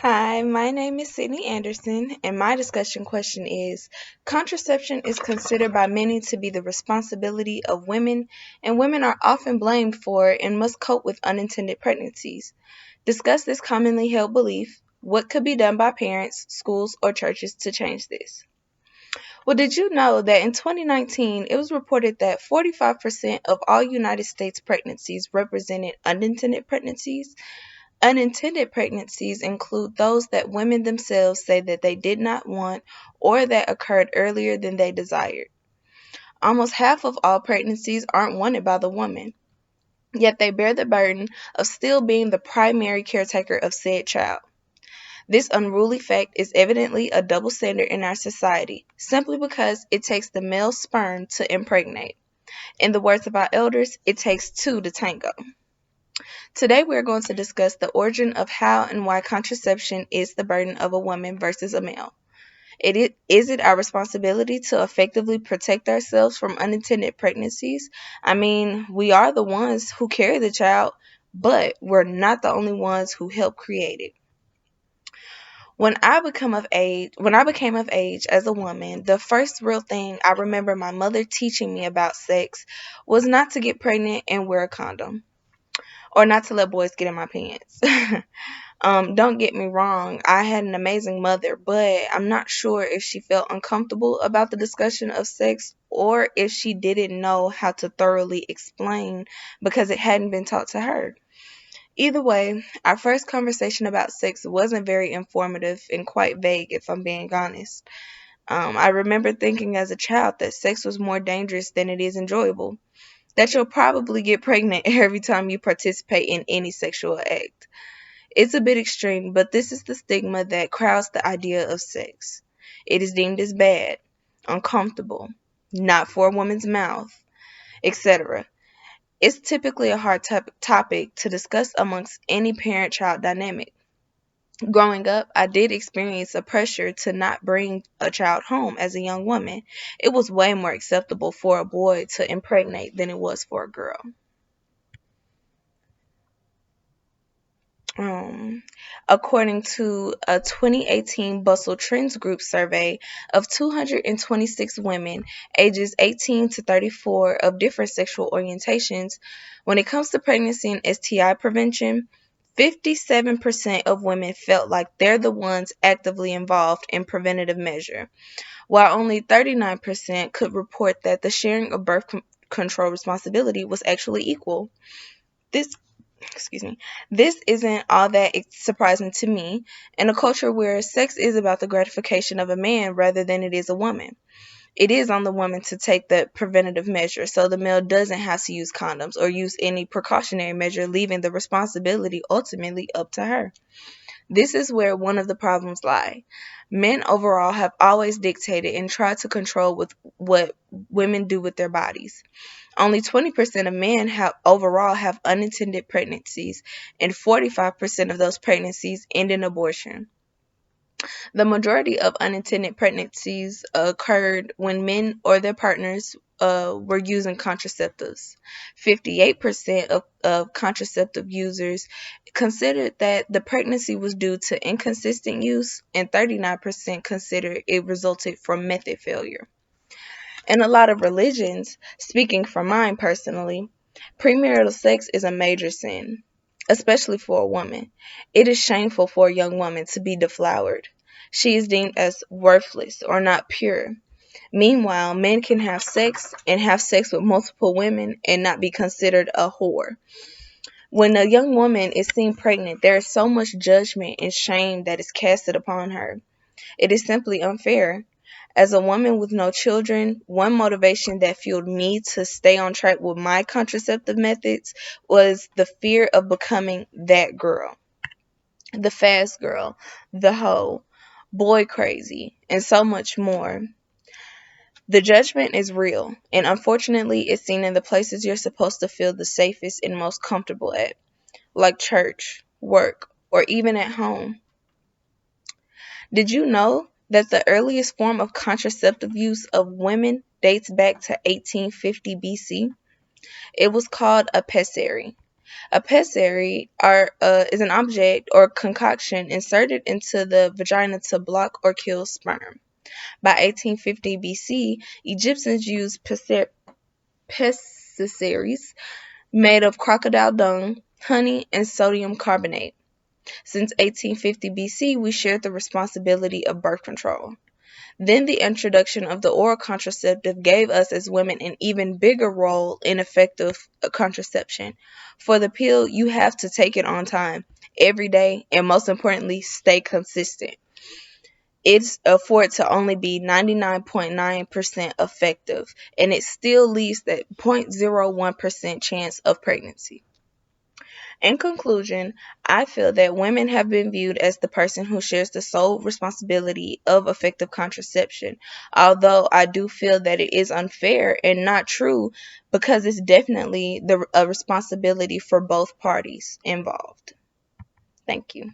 Hi, my name is Sydney Anderson, and my discussion question is contraception is considered by many to be the responsibility of women, and women are often blamed for and must cope with unintended pregnancies. Discuss this commonly held belief. What could be done by parents, schools, or churches to change this? Well, did you know that in 2019 it was reported that 45% of all United States pregnancies represented unintended pregnancies? Unintended pregnancies include those that women themselves say that they did not want or that occurred earlier than they desired. Almost half of all pregnancies aren't wanted by the woman, yet they bear the burden of still being the primary caretaker of said child. This unruly fact is evidently a double standard in our society, simply because it takes the male sperm to impregnate. In the words of our elders, it takes two to tango. Today we are going to discuss the origin of how and why contraception is the burden of a woman versus a male. Is it our responsibility to effectively protect ourselves from unintended pregnancies? I mean, we are the ones who carry the child, but we're not the only ones who help create it. When I became of age as a woman, the first real thing I remember my mother teaching me about sex was not to get pregnant and wear a condom, or not to let boys get in my pants. Don't get me wrong, I had an amazing mother, but I'm not sure if she felt uncomfortable about the discussion of sex or if she didn't know how to thoroughly explain because it hadn't been taught to her. Either way, our first conversation about sex wasn't very informative and quite vague, if I'm being honest. I remember thinking as a child that sex was more dangerous than it is enjoyable, that you'll probably get pregnant every time you participate in any sexual act. It's a bit extreme, but this is the stigma that crowds the idea of sex. It is deemed as bad, uncomfortable, not for a woman's mouth, etc. It's typically a hard topic to discuss amongst any parent child dynamic. Growing up, I did experience a pressure to not bring a child home as a young woman. It was way more acceptable for a boy to impregnate than it was for a girl. Um, According to a 2018 Bustle Trends Group survey of 226 women ages 18 to 34 of different sexual orientations, when it comes to pregnancy and STI prevention, 57% of women felt like they're the ones actively involved in preventative measure, while only 39% could report that the sharing of control responsibility was actually equal. This excuse me, this isn't all that surprising to me in a culture where sex is about the gratification of a man rather than it is a woman. It is on the woman to take the preventative measure so the male doesn't have to use condoms or use any precautionary measure, leaving the responsibility ultimately up to her. This is where one of the problems lie. Men overall have always dictated and tried to control with what women do with their bodies. Only 20% of men overall have unintended pregnancies, and 45% of those pregnancies end in abortion. The majority of unintended pregnancies occurred when men or their partners were using contraceptives. 58% of contraceptive users considered that the pregnancy was due to inconsistent use, and 39% considered it resulted from method failure. In a lot of religions, speaking from mine personally, premarital sex is a major sin, especially for a woman. It is shameful for a young woman to be deflowered. She is deemed as worthless or not pure. Meanwhile, men can have sex and have sex with multiple women and not be considered a whore. When a young woman is seen pregnant, there is so much judgment and shame that is casted upon her. It is simply unfair. As a woman with no children, one motivation that fueled me to stay on track with my contraceptive methods was the fear of becoming that girl, the fast girl, the hoe, boy crazy, and so much more. The judgment is real, and unfortunately, it's seen in the places you're supposed to feel the safest and most comfortable at, like church, work, or even at home. Did you know that the earliest form of contraceptive use of women dates back to 1850 BC? It was called a pessary. A pessary is an object or concoction inserted into the vagina to block or kill sperm. By 1850 BC, Egyptians used pessaries made of crocodile dung, honey, and sodium carbonate. Since 1850 BC, we shared the responsibility of birth control. Then the introduction of the oral contraceptive gave us as women an even bigger role in effective contraception. For the pill, you have to take it on time, every day, and most importantly, stay consistent. It's for it to only be 99.9% effective, and it still leaves that 0.01% chance of pregnancy. In conclusion, I feel that women have been viewed as the person who shares the sole responsibility of effective contraception, although I do feel that it is unfair and not true because it's definitely a responsibility for both parties involved. Thank you.